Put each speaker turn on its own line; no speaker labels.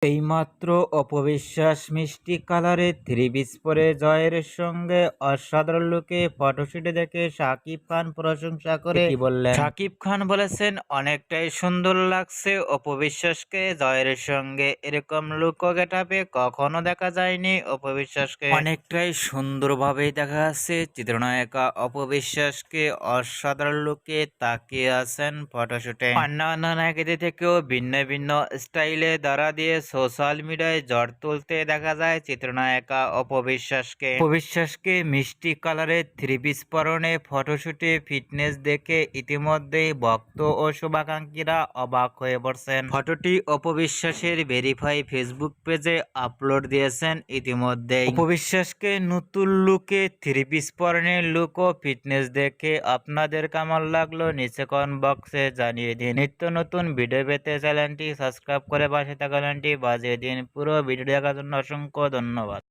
এইমাত্র অপবিশ্বাস মিষ্টি কালারের থ্রি পিস পরে জয়ের সঙ্গে অসাধারণ লুকে ফটোশুটে দেখে শাকিব খান প্রশংসা করে কি বললেন। শাকিব খান বলেছেন, অনেকটাই সুন্দর লাগছে অপবিশ্বাসকে। জয়ের সঙ্গে এরকম লুক ও গেটআপে কখনো দেখা যায়নি অপবিশ্বাসকে। অনেকটাই সুন্দরভাবেই দেখা যাচ্ছে চিত্রনায়িকা অপবিশ্বাসকে। অসাধারণ লুকে তাকিয়ে আছেন ফটোশুটে। অন্যান্য নায়িকাদের থেকেও ভিন্ন ভিন্ন স্টাইলে দ্বারা দিয়ে সোশ্যাল মিডিয়ায় ঝড় তুলতে দেখা যায় চিত্রনায়িকা অপবিশ্বাসকে মিষ্টি কালারের থ্রি পিস পরনে ফটোশুটে ফিটনেস দেখে ইতিমধ্যেই ভক্ত ও শুভাকাঙ্ক্ষীরা অবাক হয়ে পড়ছেন। ফটোটি অপবিশ্বাসের ভেরিফাই ফেসবুক পেজে আপলোড দিয়েছেন ইতিমধ্যেই। অপবিশ্বাসকে নতুন লুকে থ্রি পিস পরনে লুক ও ফিটনেস দেখে আপনাদের কেমন লাগলো নিচে কমেন্ট বক্সে জানিয়ে দিন। নিত্য নতুন ভিডিও পেতে চ্যানেলটি সাবস্ক্রাইব করে পাশে থাকা ঘন্টি বাজিয়ে দিন। পুরো ভিডিও দেখার জন্য অসংখ্য ধন্যবাদ।